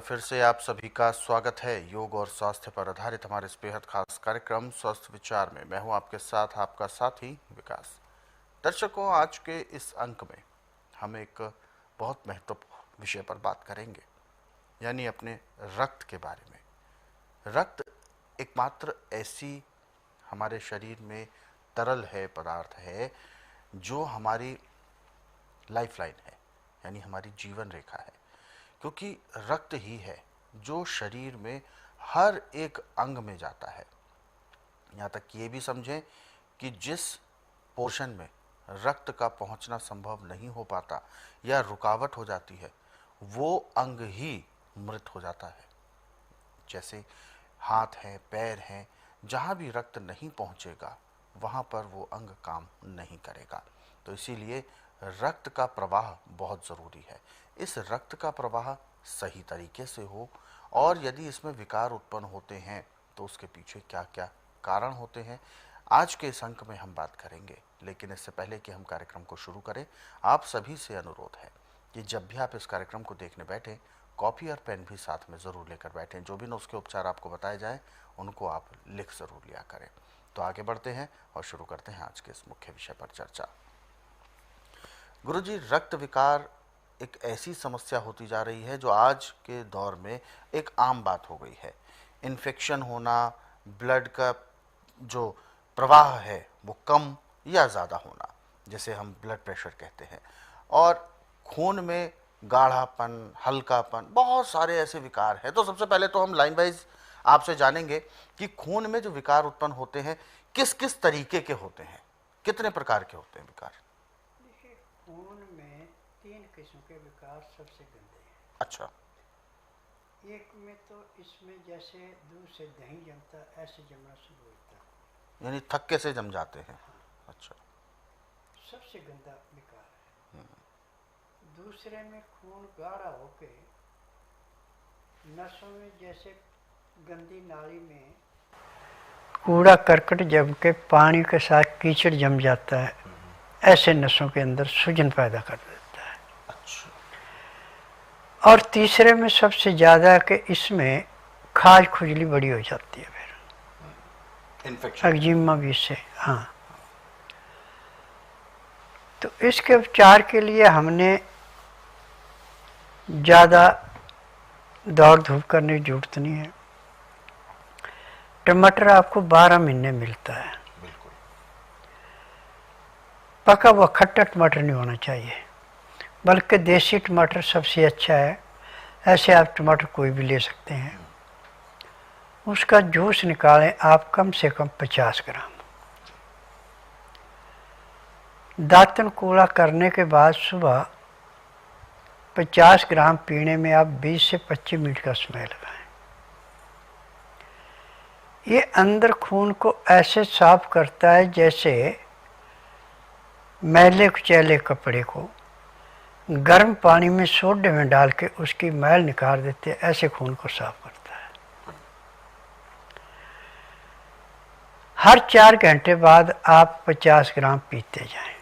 फिर से आप सभी का स्वागत है योग और स्वास्थ्य पर आधारित हमारे इस बेहद खास कार्यक्रम स्वस्थ विचार में। मैं हूं आपके साथ आपका साथी विकास। दर्शकों, आज के इस अंक में हम एक बहुत महत्वपूर्ण विषय पर बात करेंगे, यानी अपने रक्त के बारे में। रक्त एकमात्र ऐसी हमारे शरीर में तरल है, पदार्थ है, जो हमारी लाइफलाइन है, यानी हमारी जीवन रेखा है। क्योंकि रक्त ही है जो शरीर में हर एक अंग में जाता है। यहाँ तक कि ये भी समझें कि जिस पोर्शन में रक्त का पहुँचना संभव नहीं हो पाता या रुकावट हो जाती है, वो अंग ही मृत हो जाता है। जैसे हाथ हैं, पैर हैं, जहाँ भी रक्त नहीं पहुँचेगा वहाँ पर वो अंग काम नहीं करेगा। तो इसीलिए रक्त का प्रवाह बहुत ज़रूरी है। इस रक्त का प्रवाह सही तरीके से हो, और यदि इसमें विकार उत्पन्न होते हैं तो उसके पीछे क्या क्या कारण होते हैं, आज के इस अंक में हम बात करेंगे। लेकिन इससे पहले कि हम कार्यक्रम को शुरू करें, आप सभी से अनुरोध है कि जब भी आप इस कार्यक्रम को देखने बैठें, कॉपी और पेन भी साथ में ज़रूर लेकर बैठें। जो भी नुस्खे उपचार आपको बताए जाएँ उनको आप लिख ज़रूर लिया करें। तो आगे बढ़ते हैं और शुरू करते हैं आज के इस मुख्य विषय पर चर्चा। गुरुजी, रक्त विकार एक ऐसी समस्या होती जा रही है जो आज के दौर में एक आम बात हो गई है। इन्फेक्शन होना, ब्लड का जो प्रवाह है वो कम या ज़्यादा होना, जिसे हम ब्लड प्रेशर कहते हैं, और खून में गाढ़ापन, हल्कापन, बहुत सारे ऐसे विकार हैं। तो सबसे पहले तो हम लाइन वाइज आपसे जानेंगे कि खून में जो विकार उत्पन्न होते हैं किस किस तरीके के होते हैं, कितने प्रकार के होते हैं विकार? देखिए, खून में 3 किस्म के विकार सबसे गंदे हैं। अच्छा। एक में तो इसमें जैसे दूध से दही जमता, ऐसे जमना शुरू होता है, यानी थक्के से जम जाते हैं। हाँ, अच्छा। सबसे गंदा विकार है। दूसरे में खून गाढ़ा होके नसों में, जैसे गंदी नाली में कूड़ा करकट जम के पानी के साथ कीचड़ जम जाता है, ऐसे नसों के अंदर सूजन पैदा कर देता है। अच्छा। और तीसरे में सबसे ज़्यादा कि इसमें खाज खुजली बड़ी हो जाती है, फिर इन्फेक्शन, एक्जिमा भी से। हाँ, तो इसके उपचार के लिए हमने ज़्यादा दौड़ धूप करने की जरूरत नहीं है। टमाटर आपको 12 महीने मिलता है। बिल्कुल। पका हुआ खट्टा टमाटर नहीं होना चाहिए, बल्कि देसी टमाटर सबसे अच्छा है। ऐसे आप टमाटर कोई भी ले सकते हैं। उसका जूस निकालें आप कम से कम 50 ग्राम। दांतन कूड़ा करने के बाद सुबह 50 ग्राम पीने में आप 20 से 25 मिनट का समय लगाएं। ये अंदर खून को ऐसे साफ करता है जैसे मैले कुचैले कपड़े को गर्म पानी में सोडे में डाल के उसकी मैल निकाल देते हैं, ऐसे खून को साफ करता है। हर 4 घंटे बाद आप 50 ग्राम पीते जाएं,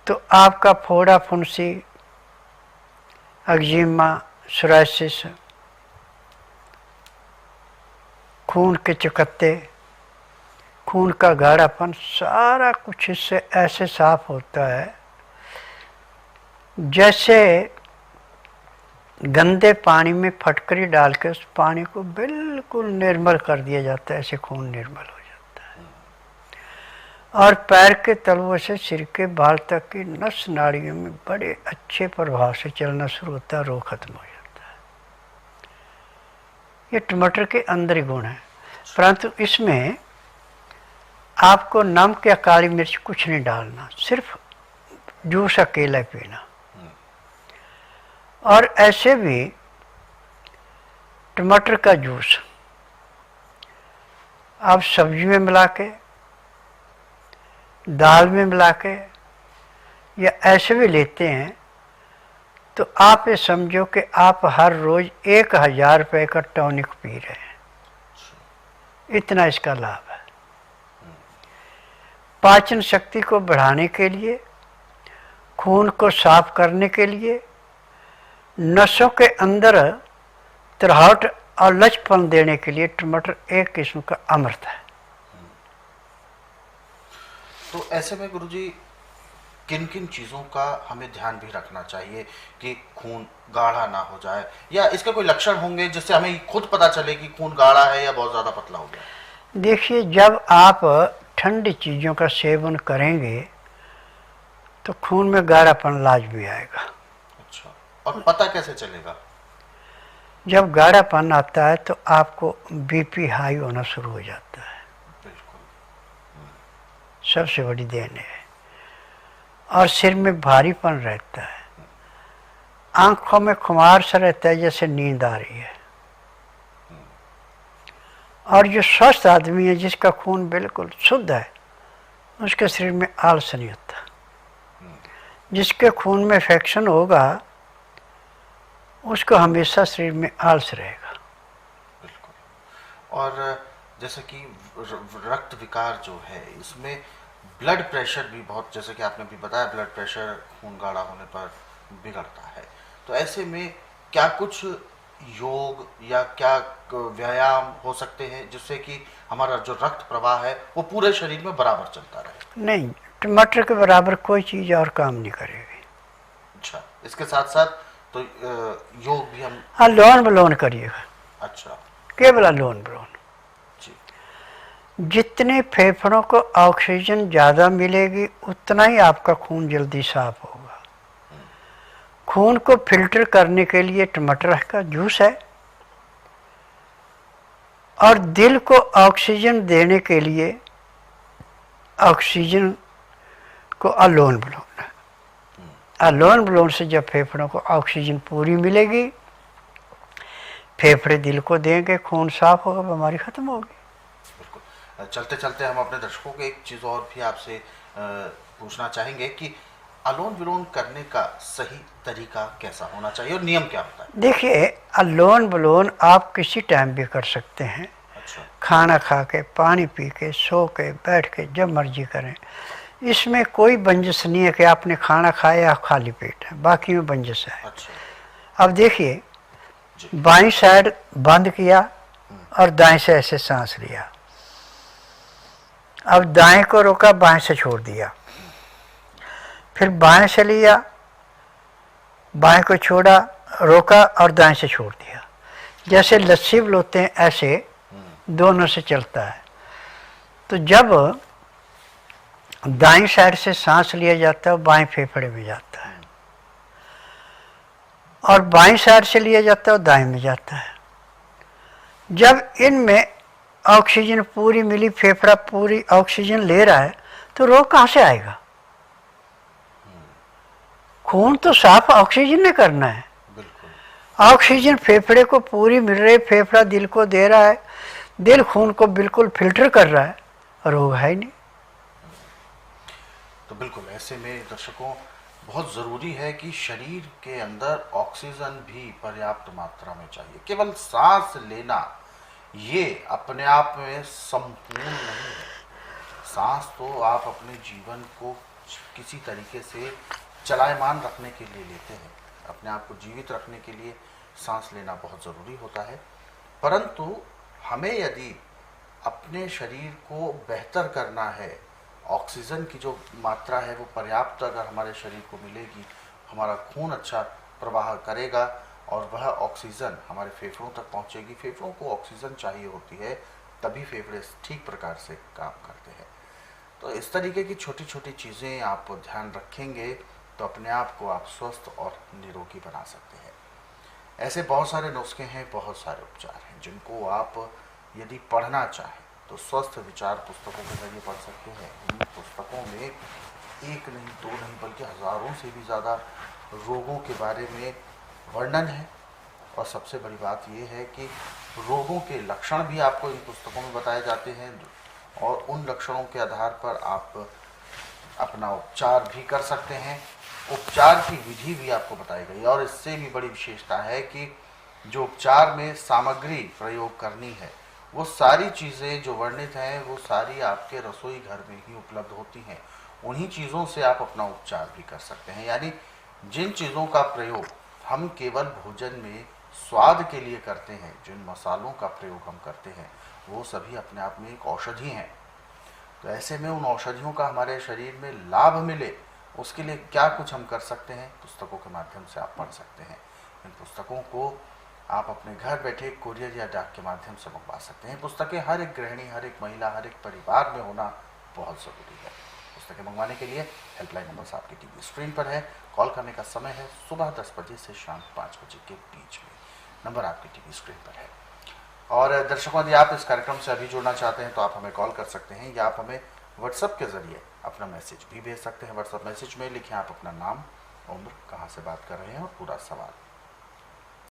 तो आपका फोड़ा फुंसी, एक्जिमा, सोराइसिस, खून के चकत्ते, खून का गाढ़ापन, सारा कुछ इससे ऐसे साफ होता है जैसे गंदे पानी में फटकरी डाल के उस पानी को बिल्कुल निर्मल कर दिया जाता है। ऐसे खून निर्मल हो जाता है, और पैर के तलवों से सिर के बाल तक की नस नाड़ियों में बड़े अच्छे प्रभाव से चलना शुरू होता है, रोग खत्म हो जाता है। ये टमाटर के अंदर ही गुण है। परंतु इसमें आपको नमक या काली मिर्च कुछ नहीं डालना, सिर्फ जूस अकेला पीना। और ऐसे भी टमाटर का जूस आप सब्जी में मिला के, दाल में मिला के, या ऐसे भी लेते हैं, तो आप ये समझो कि आप हर रोज 1000 रुपये का टॉनिक पी रहे हैं। इतना इसका लाभ है। पाचन शक्ति को बढ़ाने के लिए, खून को साफ करने के लिए, नसों के अंदर तिरहाट और लचपन देने के लिए टमाटर एक किस्म का अमृत है। तो ऐसे में गुरुजी किन किन चीज़ों का हमें ध्यान भी रखना चाहिए कि खून गाढ़ा ना हो जाए, या इसके कोई लक्षण होंगे जिससे हमें खुद पता चले कि खून गाढ़ा है या बहुत ज़्यादा पतला हो गया? देखिए, जब आप ठंडी चीज़ों का सेवन करेंगे तो खून में गाढ़ापन लाजमी आएगा। अच्छा, और पता कैसे चलेगा? जब गाढ़ापन आता है तो आपको बीपी हाई होना शुरू हो जाता है, बिल्कुल। सबसे बड़ी देन है। और सिर में भारीपन रहता है, आंखों में खुमार सा रहता है जैसे नींद आ रही है। और जो स्वस्थ आदमी है, जिसका खून बिल्कुल शुद्ध है, उसके शरीर में आलस नहीं होता। जिसके खून में इन्फेक्शन होगा उसको हमेशा शरीर में आलस रहेगा। बिल्कुल। और जैसे कि रक्त विकार जो है, इसमें ब्लड प्रेशर भी बहुत, जैसे कि आपने भी बताया, ब्लड प्रेशर खून गाढ़ा होने पर बिगड़ता है। तो ऐसे में क्या कुछ योग या क्या व्यायाम हो सकते हैं जिससे कि हमारा जो रक्त प्रवाह है वो पूरे शरीर में बराबर चलता रहे? नहीं, टमाटर के बराबर कोई चीज़ और काम नहीं करेगी। अच्छा, इसके साथ साथ तो योग भी हम? हाँ, लोन बलोन करिएगा। अच्छा, केवल लोन बलोन। जी। जितने फेफड़ों को ऑक्सीजन ज़्यादा मिलेगी उतना ही आपका खून जल्दी साफ होगा। खून को फिल्टर करने के लिए टमाटर का जूस है, और दिल को ऑक्सीजन देने के लिए ऑक्सीजन को अलोन बलोन है। अलोन बलोन से जब फेफड़ों को ऑक्सीजन पूरी मिलेगी, फेफड़े दिल को देंगे, खून साफ होगा, बीमारी खत्म होगी। बिल्कुल। चलते चलते हम अपने दर्शकों को एक चीज़ और भी आपसे पूछना चाहेंगे कि अलोन विलोन करने का सही तरीका कैसा होना चाहिए और नियम क्या होता है? देखिए, अलोन बलोन आप किसी टाइम भी कर सकते हैं। अच्छा। खाना खा के, पानी पी के, सो के, बैठ के, जब मर्जी करें। इसमें कोई बंजस नहीं है कि आपने खाना खाया या खाली पेट है, बाकी में बंजस है। अच्छा। अब देखिए, बाईं साइड बंद किया और दाएं से ऐसे सांस लिया। अब दाएं को रोका, बाएं से छोड़ दिया, फिर बाएं से लिया, बाएं को छोड़ा, रोका और दाएं से छोड़ दिया। जैसे लस्सी बलोते हैं ऐसे दोनों से चलता है। तो जब दाईं साइड से सांस लिया जाता है बाएं फेफड़े में जाता है, और बाईं साइड से लिया जाता है दाएं में जाता है। जब इनमें ऑक्सीजन पूरी मिली, फेफड़ा पूरी ऑक्सीजन ले रहा है, तो रोग कहाँ से आएगा? खून तो साफ ऑक्सीजन ने करना है। ऑक्सीजन फेफड़े को पूरी मिल रही, फेफड़ा दिल को दे रहा है, दिल खून को बिल्कुल फिल्टर कर रहा है, रोग है ही नहीं। तो बिल्कुल ऐसे में दर्शकों बहुत ज़रूरी है कि शरीर के अंदर ऑक्सीजन भी पर्याप्त मात्रा में चाहिए। केवल सांस लेना ये अपने आप में संपूर्ण नहीं है। सांस तो आप अपने जीवन को किसी तरीके से चलायमान रखने के लिए लेते हैं, अपने आप को जीवित रखने के लिए सांस लेना बहुत ज़रूरी होता है। परंतु हमें यदि अपने शरीर को बेहतर करना है, ऑक्सीजन की जो मात्रा है वो पर्याप्त अगर हमारे शरीर को मिलेगी, हमारा खून अच्छा प्रवाह करेगा और वह ऑक्सीजन हमारे फेफड़ों तक पहुंचेगी। फेफड़ों को ऑक्सीजन चाहिए होती है, तभी फेफड़े ठीक प्रकार से काम करते हैं। तो इस तरीके की छोटी छोटी चीज़ें आप ध्यान रखेंगे तो अपने आप को आप स्वस्थ और निरोगी बना सकते हैं। ऐसे बहुत सारे नुस्खे हैं, बहुत सारे उपचार हैं जिनको आप यदि पढ़ना चाहें तो स्वस्थ विचार पुस्तकों के जरिए पढ़ सकते हैं। इन पुस्तकों में एक नहीं, दो नहीं, बल्कि हज़ारों से भी ज़्यादा रोगों के बारे में वर्णन है। और सबसे बड़ी बात यह है कि रोगों के लक्षण भी आपको इन पुस्तकों में बताए जाते हैं, और उन लक्षणों के आधार पर आप अपना उपचार भी कर सकते हैं। उपचार की विधि भी आपको बताई गई है, और इससे भी बड़ी विशेषता है कि जो उपचार में सामग्री प्रयोग करनी है वो सारी चीज़ें जो वर्णित हैं वो सारी आपके रसोई घर में ही उपलब्ध होती हैं। उन्हीं चीज़ों से आप अपना उपचार भी कर सकते हैं। यानी जिन चीज़ों का प्रयोग हम केवल भोजन में स्वाद के लिए करते हैं, जिन मसालों का प्रयोग हम करते हैं वो सभी अपने आप में एक औषधि हैं। तो ऐसे में उन औषधियों का हमारे शरीर में लाभ मिले, उसके लिए क्या कुछ हम कर सकते हैं, पुस्तकों के माध्यम से आप पढ़ सकते हैं। इन पुस्तकों को आप अपने घर बैठे कुरियर या डाक के माध्यम से मंगवा सकते हैं। पुस्तकें हर एक गृहिणी, हर एक महिला, हर एक परिवार में होना बहुत ज़रूरी है। पुस्तकें मंगवाने के लिए हेल्पलाइन नंबर आपकी टीवी स्क्रीन पर है। कॉल करने का समय है सुबह 10 बजे से शाम 5 बजे के बीच में। नंबर आपकी टीवी स्क्रीन पर है। और दर्शकों, यदि आप इस कार्यक्रम से अभी जुड़ना चाहते हैं तो आप हमें कॉल कर सकते हैं या आप हमें व्हाट्सएप के ज़रिए अपना मैसेज भी भेज सकते हैं। व्हाट्सएप मैसेज में लिखें आप अपना नाम, उम्र, कहाँ से बात कर रहे हैं और पूरा सवाल।